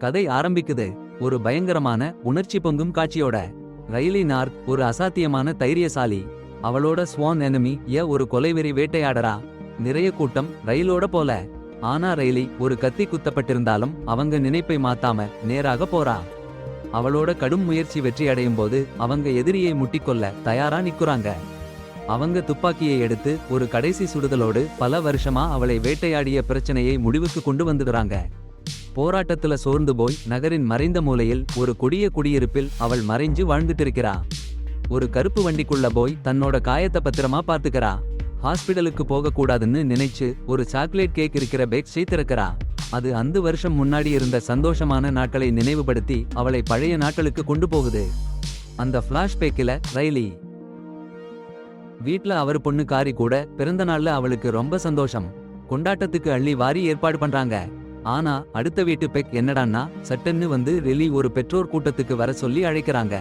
கதை ஆரம்பிக்குது ஒரு பயங்கரமான உணர்ச்சி பொங்கும் காட்சியோட. ரைலி நார்த் ஒரு அசாத்தியமான தைரியசாலி. அவளோட ஸ்வான் எனிமி ஒரு கொலைவெறி வேட்டையாடறா. நிறைய கூட்டம் ரயிலோட போல. ஆனா ரைலி ஒரு கத்தி குத்தப்பட்டிருந்தாலும் அவங்க நினைப்பை மாத்தாம நேராக போறா. அவளோட கடும் முயற்சி வெற்றி அடையும் போது அவங்க எதிரியை முட்டிக்கொள்ள தயாரா நிக்குறாங்க. அவங்க துப்பாக்கியை எடுத்து ஒரு கடைசி சுடுதலோடு பல வருஷமா அவளை வேட்டையாடிய பிரச்சனையை முடிவுக்கு கொண்டு வந்துடுறாங்க. போராட்டத்துல சோர்ந்து போய் நகரின் மறைந்த மூலையில் ஒரு கொடிய குடியிருப்பில் அவள் மறைஞ்சு வாழ்ந்துட்டு இருக்கிறா. ஒரு கருப்பு வண்டிக்குள்ள போய் தன்னோட காயத்தை பத்திரமா பார்த்துக்கிறா. ஹாஸ்பிடலுக்கு போக கூடாதுன்னு நினைச்சு ஒரு சாக்லேட் கேக் இருக்கிற பேக்ஸை திறக்கிறா. அது அந்த வருஷம் முன்னாடி இருந்த சந்தோஷமான நாட்களை நினைவுபடுத்தி அவளை பழைய நாட்களுக்கு கொண்டு போகுது. அந்த பிளாஷ்பேக்கில ரைலி வீட்ல அவர் பொண்ணு காரி கூட பிறந்த நாள்ல அவளுக்கு ரொம்ப சந்தோஷம். கொண்டாட்டத்துக்கு அள்ளி வாரி ஏற்பாடு பண்றாங்க. ஆனா அடுத்த வீட்டு பெக் என்னடான்னா சட்டன்னு வந்து ரிலி ஒரு பெற்றோர் கூட்டத்துக்கு வர சொல்லி அழைக்கிறாங்க.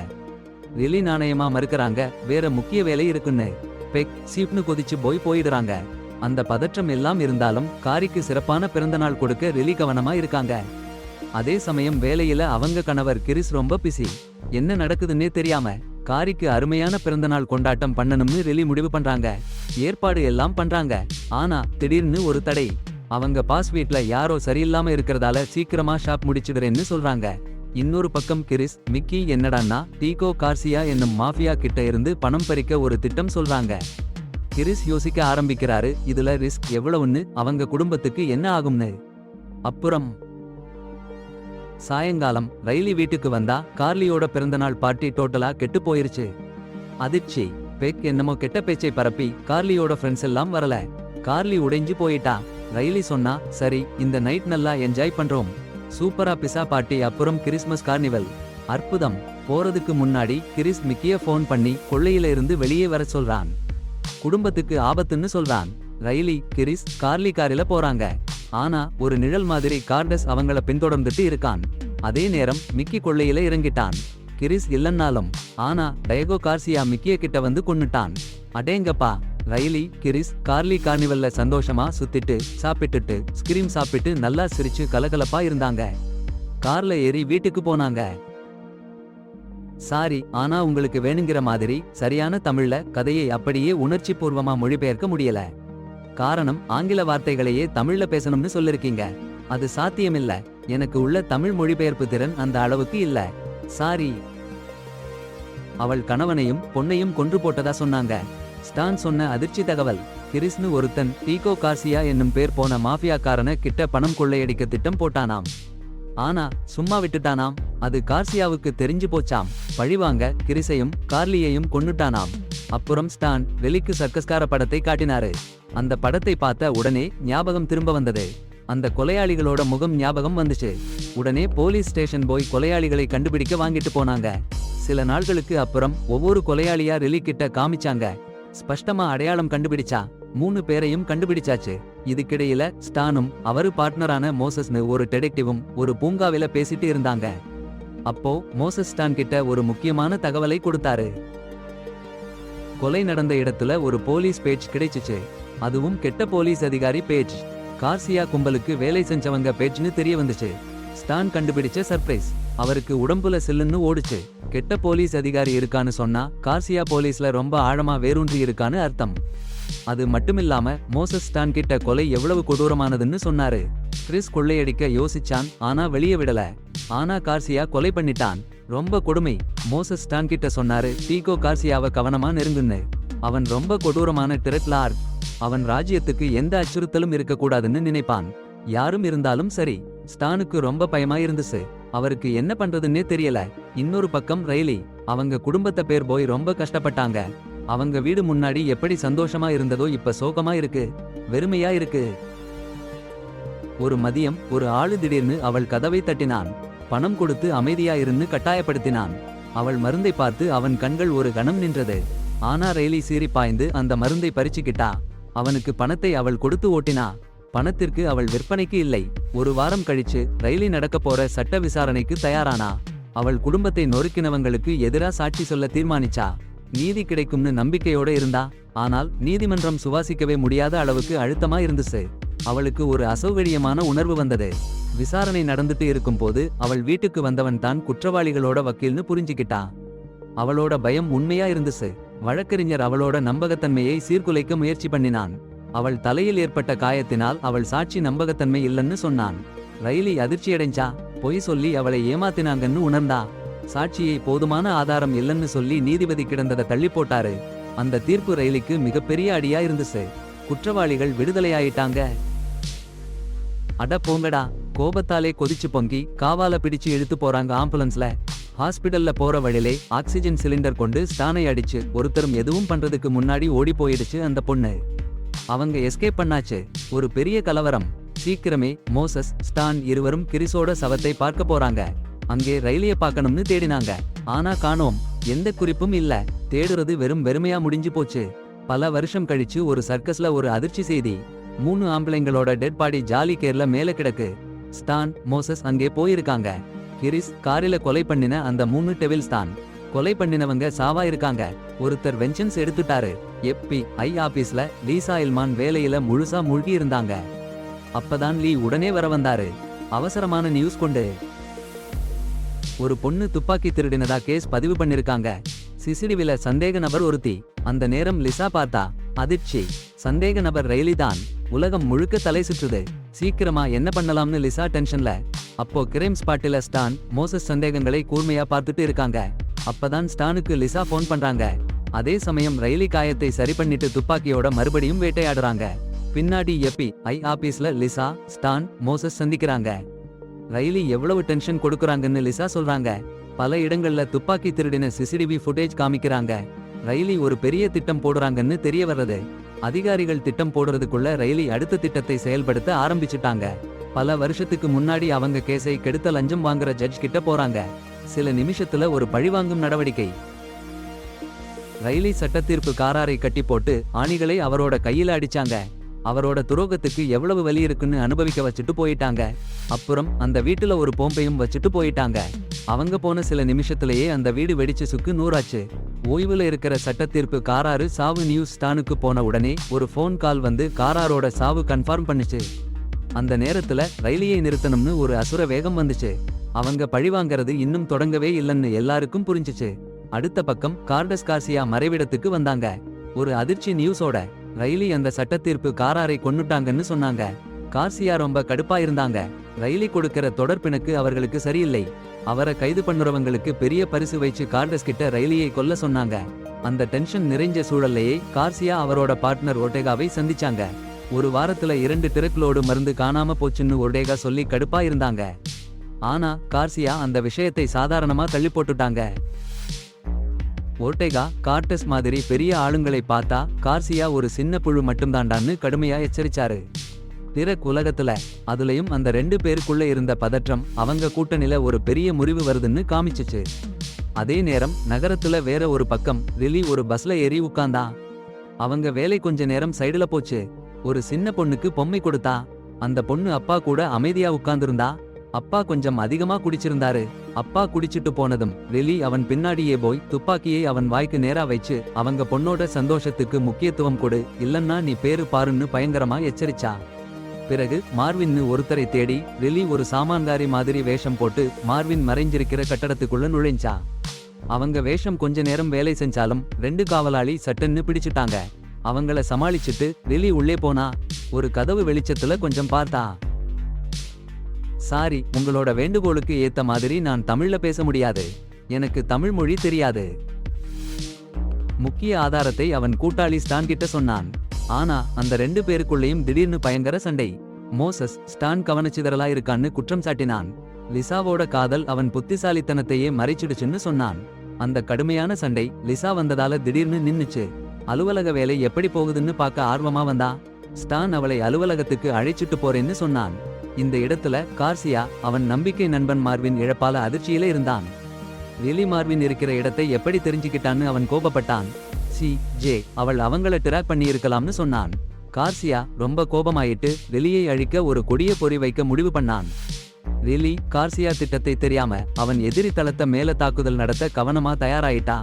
ரிலி நாணயமா மறுக்கிறாங்க, வேற முக்கிய வேலை இருக்குன்னு. பெக் சீப்னு கொதிச்சு போயிடுறாங்க. அந்த பதற்றம் எல்லாம் இருந்தாலும் காரிக்கு சிறப்பான பிறந்தநாள் கொடுக்க ரிலி கவனமா இருக்காங்க. அதே சமயம் வேலையில அவங்க கணவர் கிறிஸ் ரொம்ப பிஸி. என்ன நடக்குதுன்னே தெரியாம காரிக்கு அருமையான பிறந்தநாள் கொண்டாட்டம் பண்ணணும்னு ரிலி முடிவு பண்றாங்க. ஏற்பாடு எல்லாம் பண்றாங்க. ஆனா திடீர்னு ஒரு தடை. அவங்க பாஸ் வீட்ல யாரோ சரியில்லாம இருக்கிறதால சீக்கிரமா ஷாப் முடிச்சிடுறேன்னு சொல்றாங்க. இன்னொரு பக்கம் கிறிஸ் மிக்கி என்னடான்னா டீகோ கார்சியா என்னும் மாஃபியா கிட்ட இருந்து பணம் பறிக்க ஒரு திட்டம் சொல்றாங்க. கிறிஸ் யோசிக்க ஆரம்பிக்கிறாரு, இதுல ரிஸ்க் எவ்வளவுன்னு, அவங்க குடும்பத்துக்கு என்ன ஆகும்னு. அப்புறம் சாயங்காலம் ரைலி வீட்டுக்கு வந்தா கார்லியோட பிறந்தநாள் பார்ட்டி டோட்டலா கெட்டு போயிருச்சு. அதிர்ச்சி. பெக் என்னமோ கெட்ட பேச்சை பரப்பி கார்லியோட ஃப்ரெண்ட்ஸ் எல்லாம் வரல. கார்லி உடைஞ்சு போயிட்டா. ரைலி சொன்னா, சரி இந்த நைட் நல்லா என்ஜாய் பண்றோம். சூப்பரா பிசா பார்ட்டி, அப்புறம் கிறிஸ்மஸ் கார்னிவல். அற்புதம். போறதுக்கு முன்னாடி கிறிஸ் மிக்கிய ஃபோன் பண்ணி கொள்ளையில இருந்து வெளியே வர சொல்றான். குடும்பத்துக்கு ஆபத்துன்னு சொல்றான். ரைலி கிறிஸ் கார்லி காரில போறாங்க. ஆனா ஒரு நிழல் மாதிரி கார்டஸ் அவங்கள பின்தொடர்ந்துட்டு இருக்கான். அதே நேரம் மிக்கி கொள்ளையில இறங்கிட்டான். கிறிஸ் இல்லன்னாலும். ஆனா டயகோ கார்சியா மிக்கிய கிட்ட வந்து கொன்னுட்டான். அடேங்கப்பா. ரைலி கிறிஸ் கார்லி கார்னிவல்ல சந்தோஷமா சுத்திட்டு சாப்பிட்டுட்டு ஸ்கிரீம் சாப்பிட்டு நல்லா சிரிச்சு கலகலப்பா இருந்தாங்க. கார்ல ஏறி வீட்டுக்கு போனாங்க. சாரி, ஆனா உங்களுக்கு வேணுங்கிற மாதிரி சரியான தமிழ்ல கதையை அப்படியே உணர்ச்சி பூர்வமா மொழிபெயர்க்க முடியல. காரணம் ஆங்கில வார்த்தைகளையே தமிழ்ல பேசணும்னு சொல்லிருக்கீங்க. அது சாத்தியமில்ல. எனக்கு உள்ள தமிழ் மொழிபெயர்ப்பு திறன் அந்த அளவுக்கு இல்ல. சாரி. அவள் கணவனையும் பொன்னையும் கொன்று போட்டதா சொன்னாங்க. ஸ்டான் சொன்ன அதிர்ச்சி தகவல். கிறிஸ்னு ஒருத்தன் டீகோ கார்சியா என்னும் பேர் போன மாஃபியாக்காரன கிட்ட பணம் கொள்ளையடிக்க திட்டம் போட்டானாம். ஆனா சும்மா விட்டுட்டானாம். அது கார்சியாவுக்கு தெரிஞ்சு போச்சாம். பழிவாங்க கிறிஸையும் கார்லியையும் கொன்னுட்டானாம். அப்புறம் ஸ்டான் வெளிக்கு சர்க்கஸ்கார படத்தை காட்டினாரு. அந்த படத்தை பார்த்த உடனே ஞாபகம் திரும்ப வந்தது. அந்த கொலையாளிகளோட முகம் ஞாபகம் வந்துச்சு. உடனே போலீஸ் ஸ்டேஷன் போய் கொலையாளிகளை கண்டுபிடிக்க வாங்கிட்டு போனாங்க. சில நாட்களுக்கு அப்புறம் ஒவ்வொரு கொலையாளியா ரிலி கிட்ட காமிச்சாங்க. ஸ்பஷ்டமா அடையாளம் கண்டுபிடிச்சா. 3 பேரையும் கண்டுபிடிச்சாச்சு. இதுக்கிடையில ஸ்டானும் அவரு பார்ட்னரான மோசஸ்னு ஒரு டிடெக்டிவும் ஒரு பூங்காவில பேசிட்டு இருந்தாங்க. அப்போ மோசஸ் ஸ்டான் கிட்ட ஒரு முக்கியமான தகவலை கொடுத்தாரு. கொலை நடந்த இடத்துல ஒரு போலீஸ் பேஜ் கிடைச்சிச்சு. அதுவும் கெட்ட போலீஸ் அதிகாரி பேஜ். கார்சியா கும்பலுக்கு வேலை செஞ்சவங்க பேஜ்னு தெரிய வந்துச்சு. ஸ்டான் கண்டுபிடிச்ச சர்ப்ரைஸ். அவருக்கு உடம்புல சில்லுன்னு ஓடுச்சு. கெட்ட போலீஸ் அதிகாரி இருக்கான்னு சொன்னா கார்சியா போலீஸ்ல ரொம்ப ஆழமா வேரூன்றி இருக்கான்னு அர்த்தம். அது மட்டுமில்லாம மோசஸ் ஸ்டான் கிட்ட கொலை எவ்வளவு கொடூரமானதுன்னு சொன்னாரு. கிறிஸ் கொள்ளையடிக்க யோசிச்சான், ஆனா வெளியே விடல. ஆனா கார்சியா கொலை பண்ணிட்டான். ரொம்ப கொடுமை. மோசஸ் ஸ்டான் கிட்ட சொன்னாரு, டீகோ கார்சியாவை கவனமா நெருங்குன்னு. அவன் ரொம்ப கொடூரமான டிரெட்லார்ட். அவன் ராஜ்யத்துக்கு எந்த அச்சுறுத்தலும் இருக்கக்கூடாதுன்னு நினைப்பான். யாரும் இருந்தாலும் சரி. ஸ்டானுக்கு ரொம்ப பயமா இருந்துச்சு. அவருக்கு என்ன பண்றதுன்னே தெரியல. இன்னொரு பக்கம் ரைலி. அவங்க குடும்பத்தை பேர் போய் ரொம்ப கஷ்டப்பட்டாங்க. அவங்க வீடு முன்னாடி எப்படி சந்தோஷமா இருந்ததோ இப்ப சோகமா இருக்கு. வெறுமையா இருக்கு. ஒரு மதியம் ஒரு ஆளு திடீர்னு அவள் கதவை தட்டினான். பணம் கொடுத்து அமைதியா இருந்து கட்டாயப்படுத்தினான். அவள் மருந்தை பார்த்து அவன் கண்கள் ஒரு கணம் நின்றது. ஆனா ரைலி சீறி பாய்ந்து அந்த மருந்தை பறிச்சுக்கிட்டா. அவனுக்கு பணத்தை அவள் கொடுத்து ஓட்டினா. பணத்திற்கு அவள் விற்பனைக்கு இல்லை. ஒரு வாரம் கழிச்சு ரைலி நடக்க போற சட்ட விசாரணைக்கு தயாரானா. அவள் குடும்பத்தை நொறுக்கினவங்களுக்கு எதிரா சாட்சி சொல்ல தீர்மானிச்சா. நீதி கிடைக்கும்னு நம்பிக்கையோட இருந்தா. ஆனால் நீதிமன்றம் சுவாசிக்கவே முடியாத அளவுக்கு அழுத்தமா இருந்துச்சு. அவளுக்கு ஒரு அசௌகரியமான உணர்வு வந்தது. விசாரணை நடந்துட்டு இருக்கும்போது அவள் வீட்டுக்கு வந்தவன் தான் குற்றவாளிகளோட வக்கீல்னு புரிஞ்சுக்கிட்டா. அவளோட பயம் உண்மையா இருந்துச்சு. வழக்கறிஞர் அவளோட நம்பகத்தன்மையை சீர்குலைக்க முயற்சி பண்ணினான். அவள் தலையில் ஏற்பட்ட காயத்தினால் அவள் சாட்சி நம்பகத்தன்மை இல்லைன்னு சொன்னான். ரைலி அதிர்ச்சியடைஞ்சா. பொய் சொல்லி அவளை ஏமாத்தினாங்கன்னு உணர்ந்தா. சாட்சியை போதுமான ஆதாரம் இல்லைன்னு சொல்லி நீதிபதி கிடந்ததை தள்ளி போட்டாரு. அந்த தீர்ப்பு ரைலிக்கு மிகப்பெரிய அடியா இருந்துச்சு. குற்றவாளிகள் விடுதலையாயிட்டாங்க. அட போங்கடா. கோபத்தாலே கொதிச்சு பொங்கி காவால பிடிச்சு இழுத்து போறாங்க ஆம்புலன்ஸ்ல. ஹாஸ்பிடல்ல போற வழியிலே ஆக்சிஜன் சிலிண்டர் கொண்டு ஸ்டானை அடிச்சு ஒருத்தரும் எதுவும் பண்றதுக்கு முன்னாடி ஓடி போயிடுச்சு அந்த பொண்ணு. அவங்க எஸ்கேப் பண்ணாச்சு. ஒரு பெரிய கலவரம். சீக்கிரமே மோசஸ், ஸ்டான் இருவரும் கிறிஸோட சவத்தை பார்க்க போறாங்க. அங்கே ரயிலிய பார்க்கணும்னு தேடினாங்க. ஆனா காணோம். எந்த குறிப்பும் இல்ல. தேடுறது வெறும் வெறுமையா முடிஞ்சு போச்சு. பல வருஷம் கழிச்சு ஒரு சர்க்கஸ்ல ஒரு அதிர்ச்சி செய்தி. 3 ஆம்பளைங்களோட டெட் பாடி ஜாலி கேர்ல மேல கிடக்கு. ஸ்டான், மோசஸ் அங்கே போயிருக்காங்க. கிறிஸ் காரில கொலை பண்ணின அந்த 3 டெவில்ஸ் தான். கொலை பண்ணினவங்க சாவா இருக்காங்க. ஒருத்தர் வெஞ்சன்ஸ் எடுத்துட்டாரு. FBI ஆபீஸ்ல லீசா இல்மான் வேலையில முழுசா மூழ்கி இருந்தாங்க. அப்பதான் லீ உடனே வர வந்தாரு. அவசரமான நியூஸ் கொண்டு. ஒரு பொண்ணு துப்பாக்கி திருடினதா கேஸ் பதிவு பண்ணிருக்காங்க. சிசிடிவில சந்தேக நபர் ஒருத்தி. அந்த நேரம் லிசா பார்த்தா. அதிர்ச்சி. சந்தேக நபர் ரைலி தான். உலகம் முழுக்க தலை சுற்றுது. சீக்கிரமா என்ன பண்ணலாம்னு லிசா டென்ஷன்ல. அப்போ கிரைம் ஸ்பாட்டில ஸ்டான், மோசஸ் சந்தேகங்களை கூர்மையா பார்த்துட்டு இருக்காங்க. அப்பதான் ஸ்டானுக்கு லிசா போன் பண்றாங்க. அதே சமயம் ரைலி காயத்தை சரி பண்ணிட்டு துப்பாக்கியோட மறுபடியும் வேட்டையாடுறாங்க. பின்னாடி FBI ஆபீஸ்ல லிசா, ஸ்டான், மோசஸ் சந்திக்கிறாங்க. ரைலி எவ்வளவு டென்ஷன் கொடுக்கறாங்கன்னு லிசா சொல்றாங்க. பல இடங்கள்ல துப்பாக்கி திருடின சிசிடிவி ஃபுட்டேஜ் காமிக்கிறாங்க. ரைலி ஒரு பெரிய திட்டம் போடுறாங்கன்னு தெரிய வர்றது. அதிகாரிகள் திட்டம் போடுறதுக்குள்ள ரைலி அடுத்த திட்டத்தை செயல்படுத்த ஆரம்பிச்சுட்டாங்க. பல வருஷத்துக்கு முன்னாடி அவங்க கேஸை கெடுத்த லஞ்சம் வாங்குற ஜட்ஜ் கிட்ட போறாங்க. சில நிமிஷத்துல ஒரு பழிவாங்கும் நடவடிக்கை. ரைலி சட்டத்தீர்ப்பு காராரை கட்டி போட்டு ஆணிகளை அவரோட கையில அடிச்சாங்க. அவரோட துரோகத்துக்கு எவ்வளவு வலி இருக்குன்னு அனுபவிக்க வச்சுட்டு போயிட்டாங்க. அப்புறம் அந்த வீட்டுல ஒரு போம்பையும் வச்சுட்டு போயிட்டாங்க. அவங்க போன சில நிமிஷத்திலேயே அந்த வீடு வெடிச்சு சுக்கு நூறாச்சு. ஓய்வுல இருக்கிற சட்டத்தீர்ப்பு காராரு சாவு நியூஸ் ஸ்டானுக்கு போன உடனே ஒரு ஃபோன் கால் வந்து காராரோட சாவு கன்ஃபார்ம் பண்ணுச்சு. அந்த நேரத்துல ரயிலியை நிறுத்தணும்னு ஒரு அசுர வேகம் வந்துச்சு. அவங்க பழிவாங்கிறது இன்னும் தொடங்கவே இல்லைன்னு எல்லாருக்கும் புரிஞ்சுச்சு. அடுத்த பக்கம் கார்டஸ் கார்சியா மறைவிடத்துக்கு வந்தாங்க. ஒரு அதிர்ச்சி நியூஸோட. ரைலி அந்த சட்டத்தீர்ப்பு காராரை கொன்னுட்டாங்கன்னு சொன்னாங்க. கார்சியா ரொம்ப கடுப்பா இருந்தாங்க. ரைலி கொடுக்கிற தொடர்பினுக்கு அவர்களுக்கு சரியில்லை. அவரை கைது பண்ணுறவங்களுக்கு பெரிய பரிசு வச்சு கார்டஸ் கிட்ட ரைலியை கொல்ல சொன்னாங்க. அந்த டென்ஷன் நிறைஞ்ச சூழல்லையே கார்சியா அவரோட பார்ட்னர் ஒர்டேகாவை சந்திச்சாங்க. ஒரு வாரத்துல 2 டிரக்லோடு மருந்து காணாம போச்சுன்னு ஒர்டேகா சொல்லி கடுப்பா இருந்தாங்க. ஆனா கார்சியா அந்த விஷயத்தை சாதாரணமா தள்ளி போட்டுட்டாங்க. ஒர்டேகா கார்டஸ் மாதிரி பெரிய ஆளுங்களை பார்த்தா கார்சியா ஒரு சின்ன புழு மட்டும்தாண்டான்னு கடுமையா எச்சரிச்சாரு. திரக் உலகத்துல, அதுலயும் அந்த 2 பேருக்குள்ள இருந்த பதற்றம் அவங்க கூட்டணில ஒரு பெரிய முறிவு வருதுன்னு காமிச்சுச்சு. அதே நேரம் நகரத்துல வேற ஒரு பக்கம் லிலி ஒரு பஸ்ல ஏறி உட்கார்ந்தா. அவங்க வேலை கொஞ்ச நேரம் சைடுல போச்சு. ஒரு சின்ன பொண்ணுக்கு பொம்மை கொடுத்தா. அந்த பொண்ணு அப்பா கூட அமைதியா உட்கார்ந்திருந்தா. அப்பா கொஞ்சம் அதிகமா குடிச்சிருந்தாரு. அப்பா குடிச்சிட்டு போனதும் லிலி அவன் பின்னாடியே போய் துப்பாக்கியை அவன் வாய்க்கு நேரா வச்சு அவங்க பொண்ணோட சந்தோஷத்துக்கு முக்கியத்துவம் கொடு, இல்லன்னா நீ பேரு பாருன்னு பயங்கரமா எச்சரிச்சா. பிறகு மார்வின்னு ஒருத்தரை தேடி லிலி ஒரு சாமான்காரி மாதிரி வேஷம் போட்டு மார்வின் மறைஞ்சிருக்கிற கட்டடத்துக்குள்ள நுழைஞ்சா. அவங்க வேஷம் கொஞ்ச நேரம் வேலை செஞ்சாலும் 2 காவலாளி சட்டன்னு பிடிச்சிட்டாங்க. அவங்கள சமாளிச்சுட்டு லிலி உள்ளே போனா. ஒரு கதவு வெளிச்சத்துல கொஞ்சம் பார்த்தா. சாரி, உங்களோட வேண்டுகோளுக்கு ஏத்த மாதிரி நான் தமிழ்ல பேச முடியாது. எனக்கு தமிழ் மொழி தெரியாது. முக்கிய ஆதாரத்தை அவன் கூட்டாளி ஸ்டான் கிட்ட சொன்னான். ஆனா அந்த 2 பேருக்குள்ளேயும் திடீர்னு பயங்கர சண்டை. மோசஸ் ஸ்டான் கவனச்சிதறலா இருக்கான்னு குற்றம் சாட்டினான். லிசாவோட காதல் அவன் புத்திசாலித்தனத்தையே மறைச்சிடுச்சுன்னு சொன்னான். அந்த கடுமையான சண்டை லிசா வந்ததால திடீர்னு நின்னுச்சு. அலுவலக வேலை எப்படி போகுதுன்னு பார்க்க ஆர்வமா வந்தா. ஸ்டான் அவளை அலுவலகத்துக்கு அழைச்சிட்டு போறேன்னு சொன்னான். இந்த இடத்துல கார்சியா அவன் நம்பிக்கை நண்பன் மார்வின் இழப்பால அதிர்ச்சியில இருந்தான். லிலி மார்வின் இருக்கிற இடத்தை எப்படி தெரிஞ்சுக்கிட்டான்னு அவன் கோபப்பட்டான். அவள் அவங்கள டிராக் பண்ணி இருக்கலாம்னு சொன்னான். கார்சியா ரொம்ப கோபமாயிட்டு லிலியை அழிக்க ஒரு கொடிய பொறி வைக்க முடிவு பண்ணான். லிலி கார்சியா திட்டத்தை தெரியாம அவன் எதிரி தளத்தை மேல தாக்குதல் நடத்த கவனமா தயாராயிட்டா.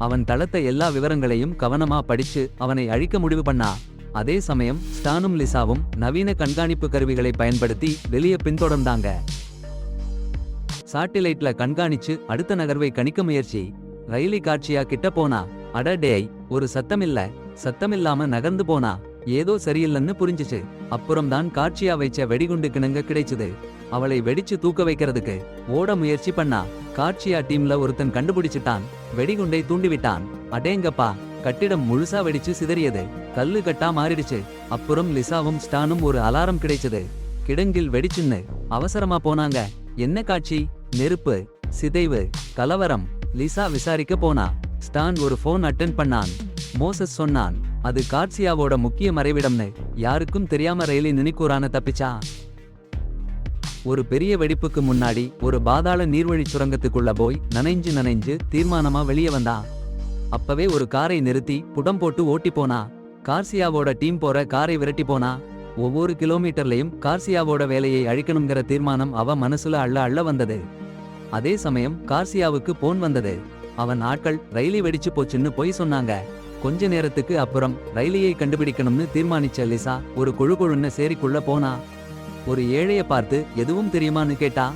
அவன் தளத்த எல்லா விவரங்களையும் கவனமா படிச்சு அவனை அழிக்க முடிவு பண்ணா. அதே சமயம் ஸ்டானும் லிசாவும் நவீன கண்காணிப்பு கருவிகளை பயன்படுத்தி வெளியே பின்தொடர்ந்தாங்க. சாட்டிலைட்ல கண்காணிச்சு அடுத்த நகர்வை கணிக்க முயற்சி. ரயிலி காட்சியா கிட்ட போனா. அட டேய், ஒரு சத்தமில்லாம நகர்ந்து போனா. ஏதோ சரியில்லைன்னு புரிஞ்சுச்சு. அப்புறம்தான் காட்சியா வைச்ச வெடிகுண்டு கிணங்க கிடைச்சுது. அவளை வெடிச்சு தூக்க வைக்கிறதுக்கு ஓட முயற்சி பண்ணா. காட்சியா டீம்ல ஒருத்தன் கண்டுபிடிச்சிட்டான். வெடிகுண்டை தூண்டிவிட்டான். அடேங்கப்பா, கட்டிடம் முழுசா வெடிச்சு சிதறியது. கல்லு கட்டா மாறிடுச்சு. அப்புறம் லிசாவும் ஸ்டானும் ஒரு அலாரம் கிடைச்சது. கிடங்கில் வெடிச்சுன்னு அவசரமா போனாங்க. என்ன காட்சி? நெருப்பு, சிதைவு, கலவரம். லிசா விசாரிக்க போனா. ஸ்டான் ஒரு போன் அட்டென்ட் பண்ணான். மோசஸ் சொன்னான், அது காட்சியாவோட முக்கிய மறைவிடம்னு. யாருக்கும் தெரியாம ரயிலி நினைக்கூறான தப்பிச்சா. ஒரு பெரிய வெடிப்புக்கு முன்னாடி ஒரு பாதாள நீர்வழி சுரங்கத்துக்குள்ள போய் நனைஞ்சு தீர்மானமா வெளியே வந்தா. அப்பவே ஒரு காரை நிறுத்தி புடம் போட்டு ஓட்டி போனா. கார்சியாவோட டீம் போற காரை விரட்டி போனா. ஒவ்வொரு கிலோமீட்டர்லயும் கார்சியாவோட வேலையை அழிக்கணுங்கிற தீர்மானம் அவ மனசுல அள்ள வந்தது. அதே சமயம் கார்சியாவுக்கு போன் வந்தது. அவன் ஆட்கள் ரயிலி வெடிச்சு போச்சுன்னு போய் சொன்னாங்க. கொஞ்ச நேரத்துக்கு அப்புறம் ரயிலியை கண்டுபிடிக்கணும்னு தீர்மானிச்ச லிசா ஒரு குழுன்னு சேரிக்குள்ள போனா. ஒரு ஏழைய பார்த்து எதுவும் தெரியுமான்னு கேட்டா.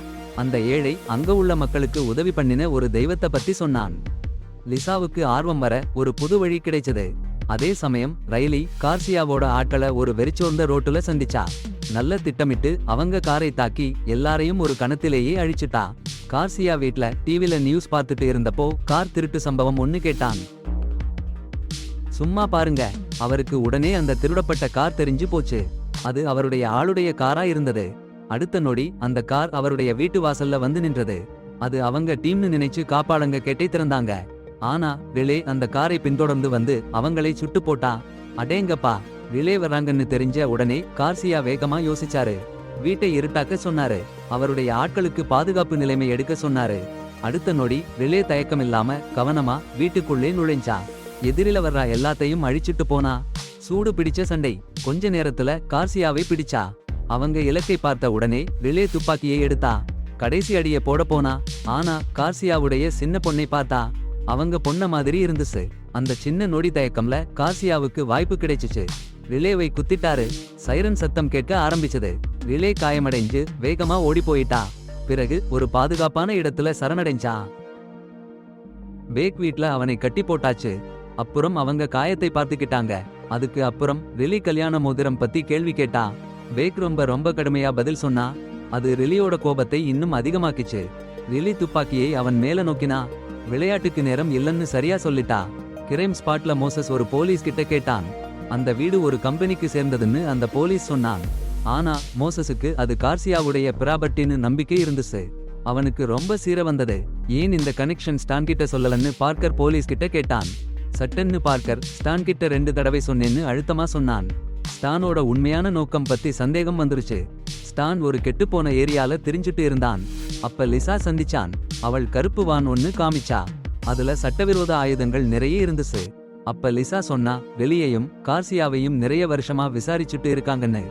அந்த ஏழை அங்க உள்ள மக்களுக்கு உதவி பண்ணின ஒரு தெய்வத்தை பத்தி சொன்னான். லிசாவுக்கு ஆர்வம் வர ஒரு புது வழி கிடைச்சது. அதே சமயம் ரயிலி கார்சியாவோட ஆட்களை ஒரு வெறிச்சோர்ந்த ரோட்டுல சந்திச்சா. நல்ல திட்டமிட்டு அவங்க காரை தாக்கி எல்லாரையும் ஒரு கணத்திலேயே அழிச்சிட்டா. கார்சியா வீட்ல டிவில நியூஸ் பார்த்துட்டு இருந்தப்போ கார் திருட்டு சம்பவம் ஒன்னு கேட்டான். சும்மா பாருங்க, அவருக்கு உடனே அந்த திருடப்பட்ட கார் தெரிஞ்சு போச்சு. அது அவருடைய ஆளுடைய காரா இருந்தது. அடுத்த நொடி அந்த கார் அவருடைய வீட்டு வாசல்ல வந்து நின்றது. அது அவங்க டீம்னு நினைச்சு காப்பாளங்க கேட்டை திறந்தாங்க. ஆனா ரிலே அந்த காரை பின்தொடர்ந்து வந்து அவங்களை சுட்டு போட்டா. அடேங்கப்பா, ரிலே வராங்கன்னு தெரிஞ்ச உடனே கார்சியா வேகமா யோசிச்சாரு. வீட்டை இருட்டாக்க சொன்னாரு. அவருடைய ஆட்களுக்கு பாதுகாப்பு நிலைமை எடுக்க சொன்னாரு. அடுத்த நொடி ரிலே தயக்கமில்லாம கவனமா வீட்டுக்குள்ளே நுழைஞ்சா. எதிரில வர்ற எல்லாத்தையும் அழிச்சிட்டு போனா. சூடு பிடிச்ச சண்டை. கொஞ்ச நேரத்துல கார்சியாவை பிடிச்சா. அவங்க இலக்கை பார்த்த உடனே ரிலே துப்பாக்கியை எடுத்தா. கடைசி அடியை போட போனா. ஆனா கார்சியாவுடைய சின்ன பொண்ணை பார்த்தா. அவங்க பொண்ண மாதிரி இருந்துச்சு. அந்த சின்ன நொடி தயக்கம்ல கார்சியாவுக்கு வாய்ப்பு கிடைச்சிச்சு. ரிலேவை குத்திட்டாரு. சைரன் சத்தம் கேட்க ஆரம்பிச்சது. ரிலே காயமடைஞ்சு வேகமா ஓடி போயிட்டா. பிறகு ஒரு பாதுகாப்பான இடத்துல சரணடைஞ்சா. பேக் வீட்ல அவனை கட்டி போட்டாச்சு. அப்புறம் அவங்க காயத்தை பார்த்துக்கிட்டாங்க. அதுக்கு அப்புறம் ரிலி கல்யாண மோதிரம் பத்தி கேள்வி கேட்டா. பேக் ரொம்ப கடுமையா பதில் சொன்னா. அது ரிலியோட கோபத்தை இன்னும் அதிகமாக்கிச்சு. ரிலி துப்பாக்கியை அவன் மேல நோக்கினா. விளையாட்டுக்கு நேரம் இல்லன்னு சரியா சொல்லிட்டா. கிரைம் ஸ்பாட்ல மோசஸ் ஒரு போலீஸ் கிட்ட கேட்டான். அந்த வீடு ஒரு கம்பெனிக்கு சேர்ந்ததுன்னு அந்த போலீஸ் சொன்னான். ஆனா மோசஸுக்கு அது கார்சியாவுடைய ப்ராபர்ட்டின்னு நம்பிக்கை இருந்துச்சு. அவனுக்கு ரொம்ப சீர வந்தது. ஏன் இந்த கனெக்ஷன் ஸ்டான் கிட்ட சொல்லலன்னு பார்க்கர் போலீஸ் கிட்ட கேட்டான். சட்டன்னு பார்க்கர் ஸ்டான் கிட்ட 2 தடவை சொன்னேன்னு அழுத்தமா சொன்னான். ஸ்டானோட உண்மையான நோக்கம் பத்தி சந்தேகம் வந்துருச்சு. ஸ்டான் ஒரு கெட்டுப்போன ஏரியால திரிஞ்சுட்டு இருந்தான். அப்ப லிசா சந்திச்சான். அவள் கருப்பு வான் ஒன்னு காமிச்சா. அதுல சட்டவிரோத ஆயுதங்கள் நிறைய இருந்துச்சு. அப்ப லிசா சொன்னா, வெளியையும் கார்சியாவையும் நிறைய வருஷமா விசாரிச்சுட்டு இருக்காங்கன்னு.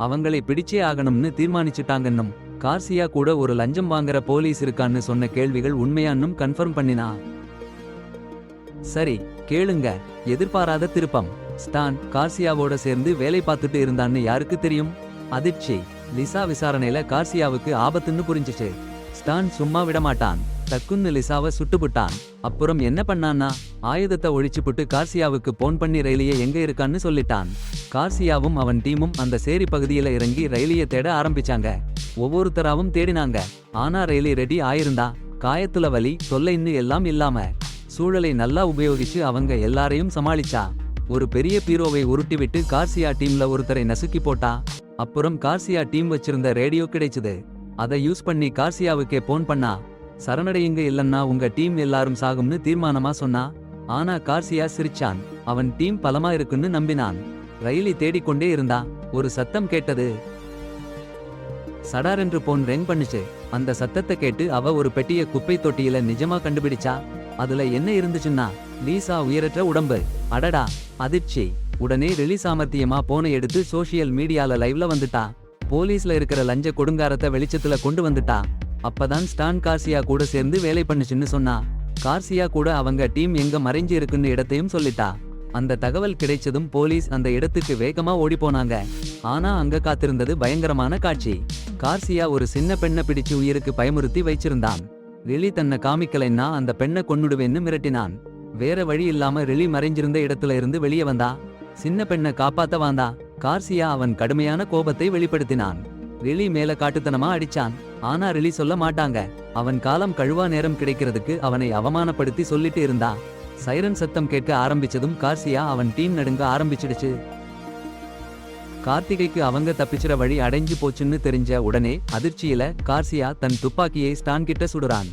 அவங்களை பிடிச்சே ஆகணும்னு தீர்மானிச்சுட்டாங்கன்னும். கார்சியா கூட ஒரு லஞ்சம் வாங்குற போலீஸ் இருக்கான்னு சொன்ன கேள்விகள் உண்மையான்னும் கன்ஃபர்ம் பண்ணினா. சரி, கேளுங்க. எதிர்பாராத திருப்பம். ஸ்டான் கார்சியாவோட சேர்ந்து வேலை பார்த்துட்டு இருந்தான்னு யாருக்கு தெரியும்? அதிர்ச்சி. லிசா விசாரணையில கார்சியாவுக்கு ஆபத்துன்னு புரிஞ்சுச்சு. ஸ்டான் சும்மா விடமாட்டான். டக்குன்னு லிசாவை சுட்டுப்புட்டான். அப்புறம் என்ன பண்ணான்னா, ஆயுதத்தை ஒழிச்சுப்புட்டு கார்சியாவுக்கு போன் பண்ணி ரயிலிய எங்க இருக்கான்னு சொல்லிட்டான். கார்சியாவும் அவன் டீமும் அந்த சேரி பகுதியில இறங்கி ரயிலிய தேட ஆரம்பிச்சாங்க. ஒவ்வொருத்தராவும் தேடினாங்க. ஆனா ரயிலி ரெடி ஆயிருந்தா. காயத்துல வலி தொல்லைன்னு எல்லாம் இல்லாம. சூழலை நல்லா உபயோகிச்சு அவங்க எல்லாரையும் சமாளிச்சா. ஒரு பெரிய பீரோவை உருட்டிவிட்டு கார்சியா டீம்ல ஒருத்தரை நசுக்கி போட்டா. அப்புறம் கார்சியா டீம் வச்சிருந்த ரேடியோ கிடைச்சுது. அதை யூஸ் பண்ணி கார்சியாவுக்கே போன் பண்ணா. சரணடையுங்க இல்லன்னா உங்க டீம் எல்லாரும் சாகும்னு தீர்மானமா சொன்னா. ஆனா கார்சியா சிரிச்சான். அவன் டீம் பலமா இருக்குன்னு நம்பினான். ரயிலி தேடிக்கொண்டே இருந்தா. ஒரு சத்தம் கேட்டது. சடாரென்று போன் ரெங் பண்ணுச்சு. அந்த சத்தத்தை கேட்டு அவ ஒரு பெட்டிய குப்பை தொட்டியில நிஜமா கண்டுபிடிச்சா. அதுல என்ன இருந்துச்சுன்னா, லீசா உயரற்ற உடம்பு. அடடா, அதிர்ச்சி. உடனே ரிலி சாமர்த்தியமா போனை எடுத்து சோஷியல் மீடியால லைவ்ல வந்துட்டா. போலீஸ்ல இருக்கிற லஞ்ச கொடுங்காரத்தை வெளிச்சத்துல கொண்டு வந்துட்டா. அப்பதான் ஸ்டான் கார்சியா கூட சேர்ந்து வேலை பண்ணுச்சுன்னு சொன்னா. கார்சியா கூட அவங்க டீம் எங்க மறைஞ்சு இருக்குன்னு இடத்தையும் சொல்லிட்டா. அந்த தகவல் கிடைச்சதும் போலீஸ் அந்த இடத்துக்கு வேகமா ஓடிப்போனாங்க. ஆனா அங்க காத்திருந்தது பயங்கரமான காட்சி. கார்சியா ஒரு சின்ன பெண்ணை பிடிச்சு உயிருக்கு பயமுறுத்தி வச்சிருந்தான். ரிலி தன்னை காமிக்கலைன்னா அந்த பெண்ணை கொன்னுடுவேன்னு மிரட்டினான். வேற வழி இல்லாம ரிலி மறைஞ்சிருந்த இடத்துல இருந்து வெளியே வந்தா. சின்ன பெண்ணை காப்பாத்த வந்தா. கார்சியா அவன் கடுமையான கோபத்தை வெளிப்படுத்தினான். ரிலி மேல காட்டுத்தனமா அடிச்சான். ஆனா ரிலி சொல்ல மாட்டாங்க. அவன் காலம் கழுவா நேரம் கிடைக்கிறதுக்கு அவனை அவமானப்படுத்தி சொல்லிட்டு இருந்தா. சைரன் சத்தம் கேட்க ஆரம்பிச்சதும் கார்சியா அவன் டீம் நடுங்க ஆரம்பிச்சிடுச்சு. கார்த்திகைக்கு அவங்க தப்பிச்சிற வழி அடைஞ்சு போச்சுன்னு தெரிஞ்ச உடனே அதிர்ச்சியில கார்சியா தன் துப்பாக்கியை ஸ்டான் கிட்ட சுடுறான்.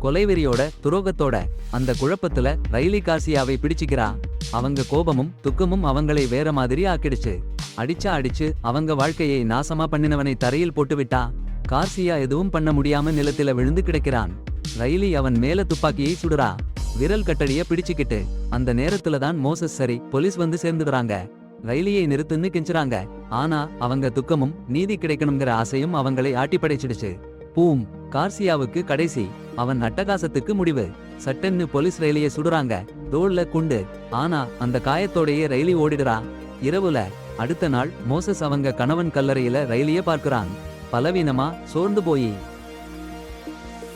கொலைவெறியோட துரோகத்தோட. அந்த குழப்பத்துல ரைலி கார்சியாவை பிடிச்சிக்கிறா. அவங்க கோபமும் துக்கமும் அவங்களை வேற மாதிரி ஆக்கிடுச்சு. அடிச்சு அவங்க வாழ்க்கையை நாசமா பண்ணினவனை தரையில் போட்டு விட்டா. கார்சியா எதுவும் பண்ண முடியாம நிலத்தில விழுந்து கிடக்கிறான். ரைலி அவன் மேல துப்பாக்கியை சுடுறா. விரல் கட்டடிய பிடிச்சுக்கிட்டு. அந்த நேரத்துல தான் மோசஸ் சரி போலீஸ் வந்து சேர்ந்துடுறாங்க. ரைலியை நிறுத்துன்னு கெஞ்சுறாங்க. ஆனா அவங்க துக்கமும் நீதி கிடைக்கணுங்கிற ஆசையும் அவங்களை ஆட்டிப்படைச்சிடுச்சு. பூம். கார்சியாவுக்கு கடைசி. அவன் அட்டகாசத்துக்கு முடிவு. சட்டன்னு போலீஸ் ரயிலிய சுடுறாங்க. தோள்ல குண்டு. ஆனா அந்த காயத்தோடையே ரயிலி ஓடிடுறா. இரவுல. அடுத்த நாள் மோசஸ் அவங்க கணவன் கல்லறையில ரயிலிய பார்க்கிறான். பலவீனமா சோர்ந்து போயி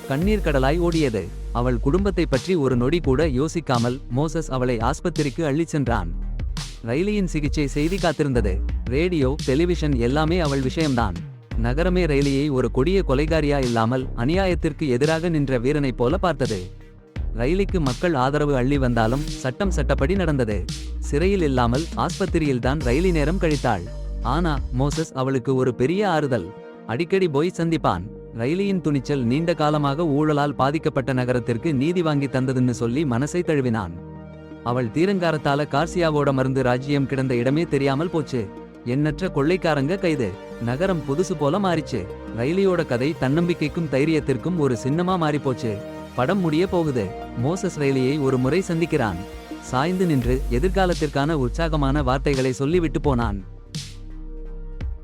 கண்ணீர் கடலாய் ஓடியது. அவள் குடும்பத்தை பற்றி ஒரு நொடி கூட யோசிக்காமல் மோசஸ் அவளை ஆஸ்பத்திரிக்கு அள்ளிச் சென்றான். ரயிலியின் சிகிச்சை செய்தி காத்திருந்தது. ரேடியோ டெலிவிஷன் எல்லாமே அவள் விஷயம்தான். நகரமே ரயிலியை ஒரு கொடிய கொலைகாரியா இல்லாமல் அநியாயத்திற்கு எதிராக நின்ற வீரனைப் போல பார்த்தது. ரயிலிக்கு மக்கள் ஆதரவு அள்ளி வந்தாலும் சட்டம் சட்டப்படி நடந்தது. சிறையில் இல்லாமல் ஆஸ்பத்திரியில்தான் ரயிலி நேரம் கழித்தாள். ஆனா மோசஸ் அவளுக்கு ஒரு பெரிய ஆறுதல். அடிக்கடி போய் சந்திப்பான். ரயிலியின் துணிச்சல் நீண்ட காலமாக ஊழலால் பாதிக்கப்பட்ட நகரத்திற்கு நீதி வாங்கி தந்ததுன்னு சொல்லி மனசை தழுவினான். அவள் தீரங்காரத்தால கார்சியாவோட மருந்து ராஜ்யம் கிடந்த இடமே தெரியாமல் போச்சு. எண்ணற்ற கொள்ளைக்காரங்க கைது. நகரம் புதுசு போல மாறிச்சு. ரயிலியோட கதை தன்னம்பிக்கைக்கும் தைரியத்திற்கும் ஒரு சின்னமா மாறிப்போச்சு. படம் முடிய போகுது. மோசஸ் ரயிலியை ஒரு முறை சந்திக்கிறான். சாய்ந்து நின்று எதிர்காலத்திற்கான உற்சாகமான வார்த்தைகளை சொல்லிவிட்டு போனான்.